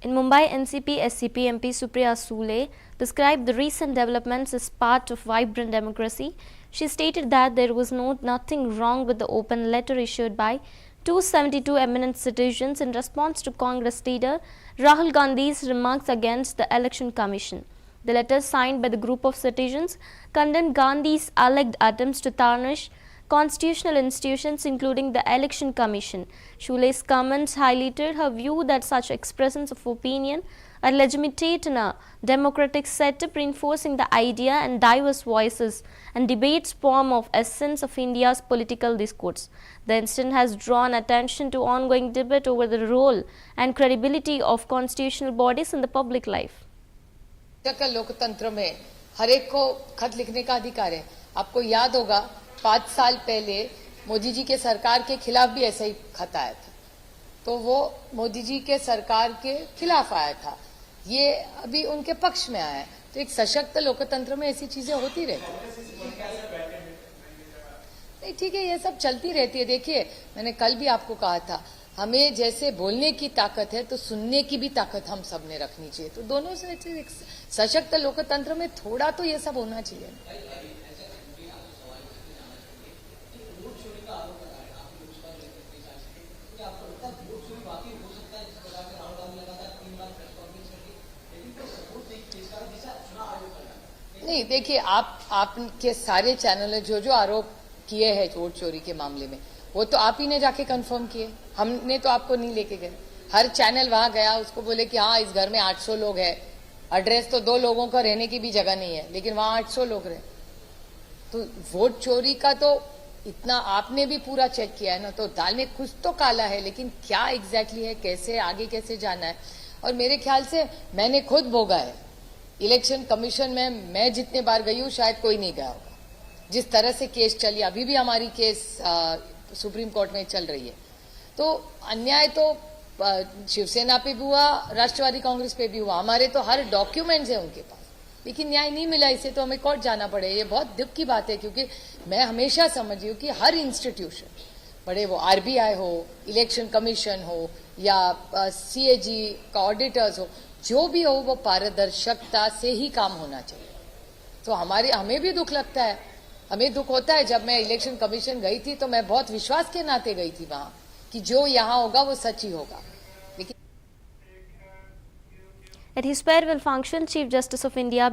In Mumbai, NCP-SCP MP Supriya Sule described the recent developments as part of vibrant democracy. She stated that there was nothing wrong with the open letter issued by 272 eminent citizens in response to Congress leader Rahul Gandhi's remarks against the Election Commission. The letter, signed by the group of citizens, condemned Gandhi's alleged attempts to tarnish constitutional institutions including the Election Commission. Shule's comments highlighted her view that such expressions of opinion are legitimate in a democratic setup, reinforcing the idea and diverse voices and debates form of essence of India's political discourse. The incident has drawn attention to ongoing debate over the role and credibility of constitutional bodies in the public life. लोकतंत्र में हर एक को खत लिखने का अधिकार है। आपको याद होगा 5 साल पहले मोदी जी के सरकार के खिलाफ भी ऐसा ही खत आया था, तो वो मोदी जी के सरकार के खिलाफ आया था, ये अभी उनके पक्ष में आया है। तो एक सशक्त लोकतंत्र में ऐसी चीजें होती रहती है। नहीं, ठीक है, ये सब चलती रहती है। देखिए, मैंने कल भी आपको कहा था, हमें जैसे बोलने की ताकत है तो सुनने की भी ताकत हम सब ने रखनी चाहिए। तो दोनों से एक सशक्त लोकतंत्र में थोड़ा तो ये सब होना चाहिए। नहीं, देखिए, आपके सारे चैनल जो आरोप किए हैं वोट चोरी के मामले में, वो तो आप ही ने जाके कंफर्म किए, हमने तो आपको नहीं लेके गए। हर चैनल वहां गया, उसको बोले कि हाँ, इस घर में 800 लोग हैं, एड्रेस तो 2 लोगों का रहने की भी जगह नहीं है, लेकिन वहां 800 लोग रहे। तो वोट चोरी का तो इतना आपने भी पूरा चेक किया है ना, तो दाल में कुछ तो काला है, लेकिन क्या एग्जैक्टली है, कैसे आगे कैसे जाना है। और मेरे ख्याल से मैंने खुद भोगा है, इलेक्शन कमीशन में मैं जितने बार गई हूं शायद कोई नहीं गया होगा। जिस तरह से केस चली, अभी भी हमारी केस सुप्रीम कोर्ट में चल रही है, तो अन्याय तो शिवसेना पे भी हुआ, राष्ट्रवादी कांग्रेस पे भी हुआ। हमारे तो हर डॉक्यूमेंट्स है उनके पास, लेकिन न्याय नहीं मिला, इसे तो हमें कोर्ट जाना पड़े। ये बहुत दुख की बात है, क्योंकि मैं हमेशा समझी हूँ कि हर इंस्टीट्यूशन, बड़े वो आरबीआई हो, इलेक्शन कमीशन हो, या सीएजी का ऑडिटर्स हो, जो भी हो, वो पारदर्शिता से ही काम होना चाहिए। तो हमें भी दुख लगता है, हमें दुख होता है। जब मैं इलेक्शन कमीशन गई थी तो मैं बहुत विश्वास के नाते गई थी वहां कि जो यहाँ होगा वो सच ही होगा। At his farewell function, Chief Justice of India